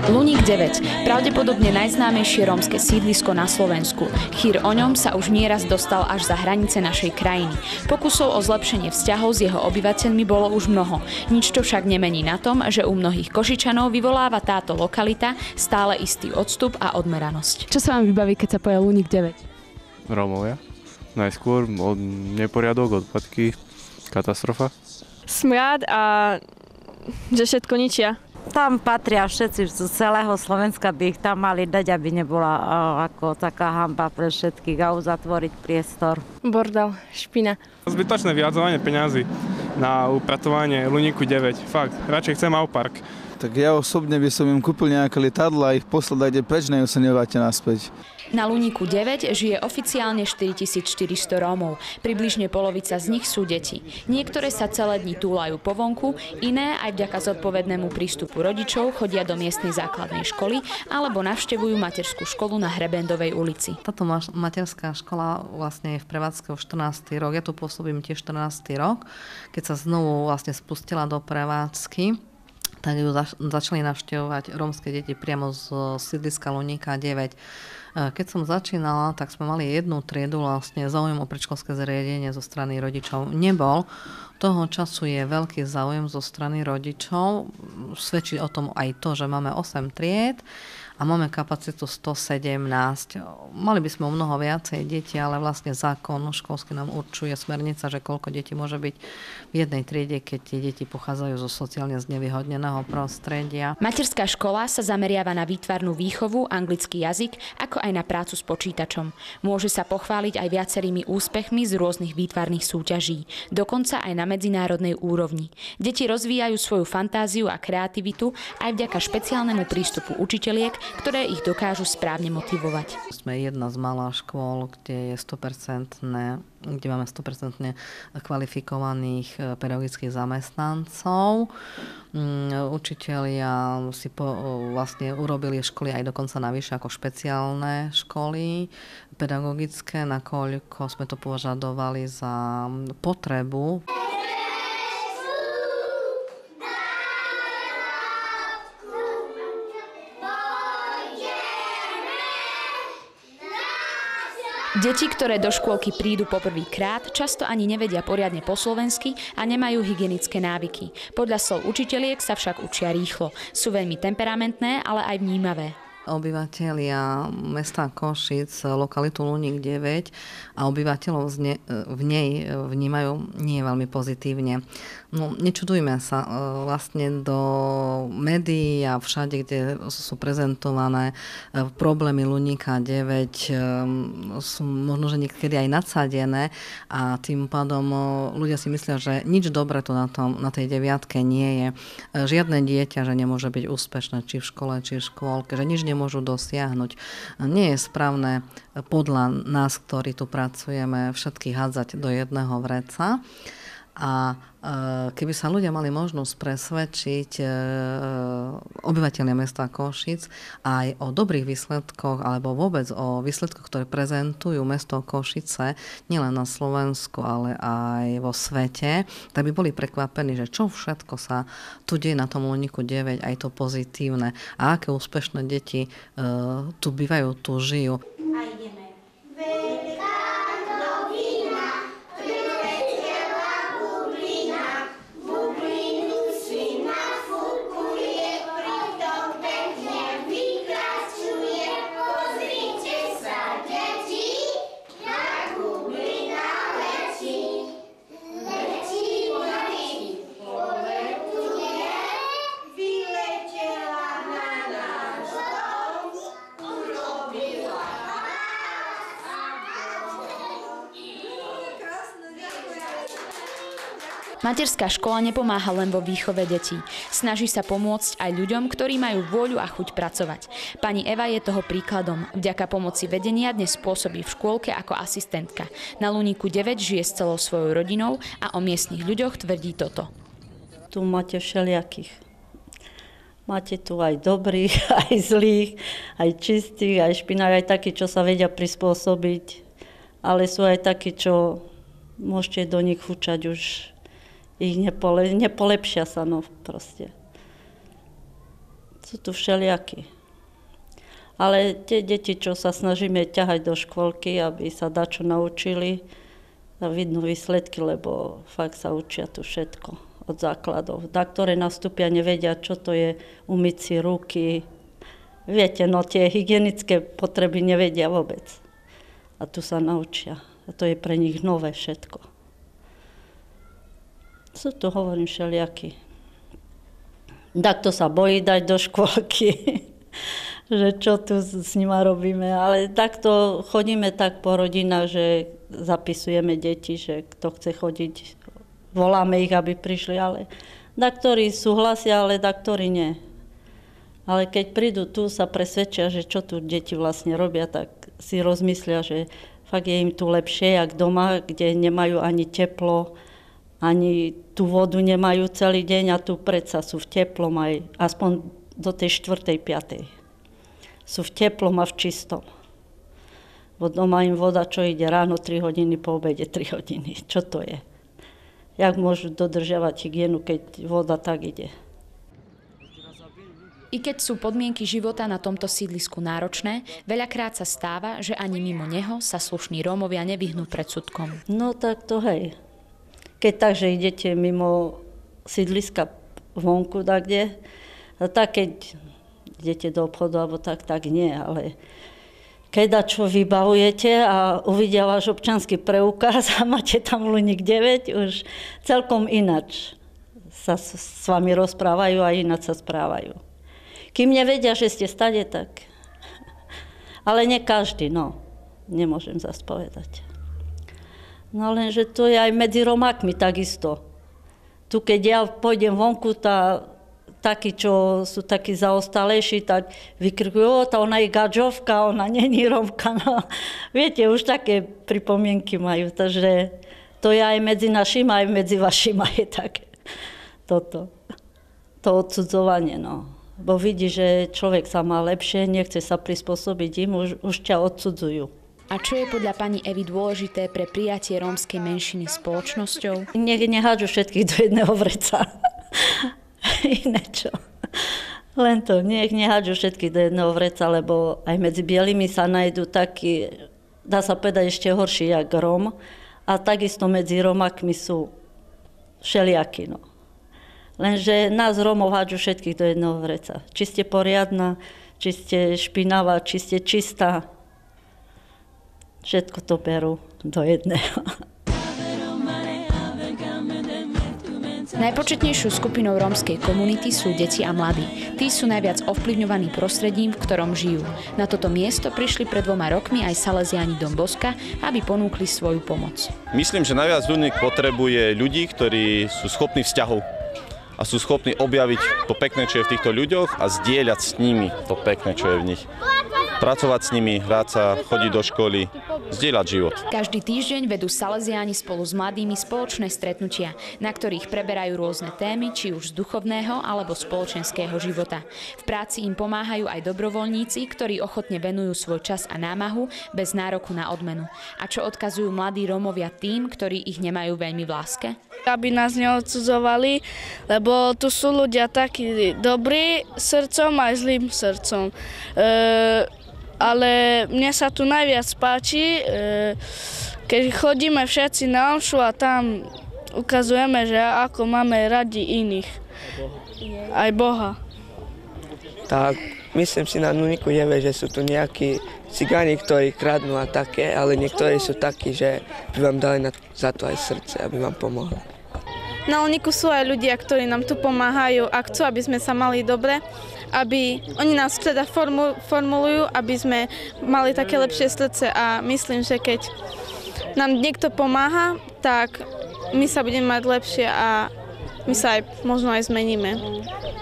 Luník 9, pravdepodobne najznámejšie rómske sídlisko na Slovensku. Chýr o ňom sa už nieraz dostal až za hranice našej krajiny. Pokusov o zlepšenie vzťahov s jeho obyvateľmi bolo už mnoho. Nič to však nemení na tom, že u mnohých Košičanov vyvoláva táto lokalita stále istý odstup a odmeranosť. Čo sa vám vybaví, keď sa povie Luník 9? Rómovia. Najskôr neporiadok, odpadky, katastrofa. Smrad a že všetko ničia. Tam patria všetci z celého Slovenska, by ich tam mali dať, aby nebola ako taká hanba pre všetkých a uzatvoriť priestor. Bordel, špina. Zbytočné vyhadzovanie peňazí na upratovanie Luníku 9. Fakt, radšej chcem Aupark. Tak ja osobne by som im kúpil nejaké lietadla a ich poslal dať preč, nejú sa nevráte naspäť. Na Luníku 9 žije oficiálne 4400 Rómov. Približne polovica z nich sú deti. Niektoré sa celé dni túlajú po vonku, iné aj vďaka zodpovednému prístupu rodičov chodia do miestnej základnej školy alebo navštevujú materskú školu na Hrebendovej ulici. Táto materská škola vlastne je v prevádzke už 14. rok. Ja tu pôsobím tiež 14. rok, keď sa znovu vlastne spustila do prevádzky. Tak ju začali navštevovať rómske deti priamo z sídliska Luníka 9. Keď som začínala, tak sme mali jednu triedu, vlastne záujem o predškolské zariadenie zo strany rodičov nebol. Toho času je veľký záujem zo strany rodičov. Svedčí o tom aj to, že máme 8 tried a máme kapacitu 117. Mali by sme o mnoho viacej detí, ale vlastne zákon školský nám určuje smernica, že koľko detí môže byť v jednej triede, keď tie deti pochádzajú zo sociálne znevýhodneného prostredia. Materská škola sa zameriava na výtvarnú výchovu, anglický jazyk, ako aj na prácu s počítačom. Môže sa pochváliť aj viacerými úspechmi z rôznych výtvarných súťaží, dokonca aj na medzinárodnej úrovni. Deti rozvíjajú svoju fantáziu a kreativitu aj vďaka špeciálnemu prístupu učiteľiek, ktoré ich dokážu správne motivovať. Sme jedna z mála škôl, kde je 100%, kde máme 100% kvalifikovaných pedagogických zamestnancov. Učitelia si vlastne urobili školy aj dokonca navyše ako špeciálne školy pedagogické, nakoľko sme to požadovali za potrebu. Deti, ktoré do škôlky prídu poprvýkrát, často ani nevedia poriadne po slovensky a nemajú hygienické návyky. Podľa slov učiteliek sa však učia rýchlo. Sú veľmi temperamentné, ale aj vnímavé. Obyvatelia mesta Košic, lokalitu Luník 9 a obyvateľov v nej vnímajú nie veľmi pozitívne. No, nečudujme sa, vlastne do médií a všade, kde sú prezentované problémy Luníka 9, sú možno, že niekedy aj nadsadené a tým pádom ľudia si myslia, že nič dobré tu na tej deviatke nie je. Žiadne dieťa, že nemôže byť úspešné či v škole, či v škôlke, že nič nemôžu dosiahnuť. Nie je správne podľa nás, ktorí tu pracujeme, všetkých hádzať do jedného vreca. A keby sa ľudia mali možnosť presvedčiť obyvateľia mesta Košic aj o dobrých výsledkoch alebo vôbec o výsledkoch, ktoré prezentujú mesto Košice nielen na Slovensku, ale aj vo svete, tak by boli prekvapení, že čo všetko sa tu deje na tom Luníku 9, aj to pozitívne a aké úspešné deti tu bývajú, tu žijú. A ideme. Materská škola nepomáha len vo výchove detí. Snaží sa pomôcť aj ľuďom, ktorí majú vôľu a chuť pracovať. Pani Eva je toho príkladom. Vďaka pomoci vedenia dnes pôsobí v škôlke ako asistentka. Na Luníku 9 žije s celou svojou rodinou a o miestnych ľuďoch tvrdí toto. Tu máte všelijakých. Máte tu aj dobrých, aj zlých, aj čistých, aj špinavých, aj takí, čo sa vedia prispôsobiť. Ale sú aj takí, čo môžete do nich hučať už. Ich nepolepšia sa, no proste. Sú tu všelijakí. Ale tie deti, čo sa snažíme ťahať do škôlky, aby sa dačo naučili, a vidno výsledky, lebo fakt sa učia tu všetko od základov. Na ktoré nastúpia, nevedia, čo to je umyť si ruky. Viete, no tie hygienické potreby nevedia vôbec. A tu sa naučia. A to je pre nich nové všetko. Sú tu, hovorím, všelijakí. Takto sa bojí dať do škôlky, že čo tu s nima robíme. Ale takto chodíme tak po rodinách, že zapisujeme deti, že kto chce chodiť, voláme ich, aby prišli, ale daktori súhlasia, ale daktori nie. Ale keď prídu tu, sa presvedčia, že čo tu deti vlastne robia, tak si rozmyslia, že fakt je im tu lepšie, jak doma, kde nemajú ani teplo, ani tú vodu nemajú celý deň a tu predsa sú v teplom aj aspoň do tej 4. 5. Sú v teplom a v čistom. Bo doma im voda, čo ide ráno 3 hodiny, po obede 3 hodiny. Čo to je? Jak môžu dodržiavať hygienu, keď voda tak ide? I keď sú podmienky života na tomto sídlisku náročné, veľakrát sa stáva, že ani mimo neho sa slušní Rómovia nevyhnú predsudkom. No tak to hej. Keď tak, že idete mimo sídliska vonku, kde, tak keď idete do obchodu, alebo tak nie, ale keď čo vybavujete a uvidia váš občanský preukaz a máte tam Luník 9, už celkom inač sa s vami rozprávajú a ináč sa správajú. Kým nevedia, že ste stade, tak... Ale nie každý, no. Nemôžem zas povedať. No lenže to je aj medzi Romákmi takisto. Tu keď ja pôjdem vonku, takí, čo sú takí zaostalejší, tak vykrikujú, ona je gadžovka, ona není Rómka. No, viete, už také pripomienky majú, takže to je aj medzi našimi, aj medzi vašimi je tak toto. To odsudzovanie, no. Bo vidí, že človek sa má lepšie, nechce sa prispôsobiť im, už ťa odsudzujú. A čo je podľa pani Evy dôležité pre prijatie rómskej menšiny spoločnosťou? Nech nehádžu všetkých do jedného vreca. Iné čo. Len to, nech nehádžu všetky do jedného vreca, lebo aj medzi bielými sa nájdú takí, dá sa povedať, ešte horší jak Róm. A takisto medzi Rómakmi sú všelijakí. No. Lenže nás Rómov hádžu všetkých do jedného vreca. Či ste poriadna, či ste špinavá, či ste čistá. Všetko to berú do jedného. Najpočetnejšou skupinou rómskej komunity sú deti a mladí. Tí sú najviac ovplyvňovaní prostredím, v ktorom žijú. Na toto miesto prišli pred 2 rokmi aj Salesiáni Dom Boska, aby ponúkli svoju pomoc. Myslím, že najviac Luník potrebuje ľudí, ktorí sú schopní vzťahov a sú schopní objaviť to pekné, čo je v týchto ľuďoch a zdieľať s nimi to pekné, čo je v nich. Pracovať s nimi, hrať sa, chodiť do školy, zdieľať život. Každý týždeň vedú Salesiáni spolu s mladými spoločné stretnutia, na ktorých preberajú rôzne témy, či už z duchovného alebo spoločenského života. V práci im pomáhajú aj dobrovoľníci, ktorí ochotne venujú svoj čas a námahu bez nároku na odmenu. A čo odkazujú mladí Rómovia tým, ktorí ich nemajú veľmi v láske? Aby nás neodsudzovali, lebo tu sú ľudia takí dobrí srdcom aj zlým srdcom. Ale mne sa tu najviac páči, keď chodíme všetci na omšu a tam ukazujeme, že ako máme radi iných. Aj Boha. Tak myslím si na Luníku 9, že sú tu nejakí cigáni, ktorí kradnú a také, ale niektorí sú takí, že by vám dali za to aj srdce, aby vám pomohli. Na Luníku sú aj ľudia, ktorí nám tu pomáhajú a chcú, aby sme sa mali dobre, aby oni nás teda formulujú, aby sme mali také lepšie srdce a myslím, že keď nám niekto pomáha, tak my sa budeme mať lepšie a my sa aj možno aj zmeníme.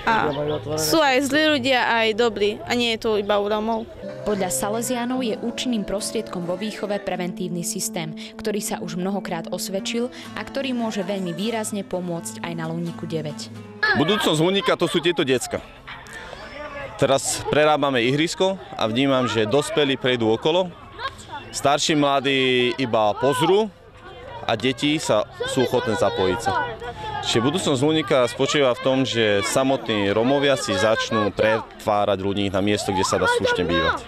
A sú aj zlí ľudia, aj dobrí a nie je to iba u Rómov. Podľa Salesiánov je účinným prostriedkom vo výchove preventívny systém, ktorý sa už mnohokrát osvedčil a ktorý môže veľmi výrazne pomôcť aj na Luníku 9. Budúcnosť Luníka to sú tieto decka. Teraz prerábame ihrisko a vnímam, že dospelí prejdú okolo, starší mladí iba pozrú a deti sú ochotné zapojiť sa. Čiže budúcnosť Luníka spočíva v tom, že samotní Rómovia si začnú pretvárať Luník na miesto, kde sa dá slušne bývať.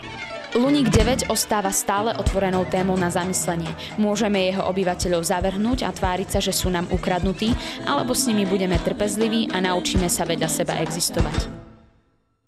Luník 9 ostáva stále otvorenou témou na zamyslenie. Môžeme jeho obyvateľov zavrhnúť a tváriť sa, že sú nám ukradnutí, alebo s nimi budeme trpezliví a naučíme sa vedľa seba existovať.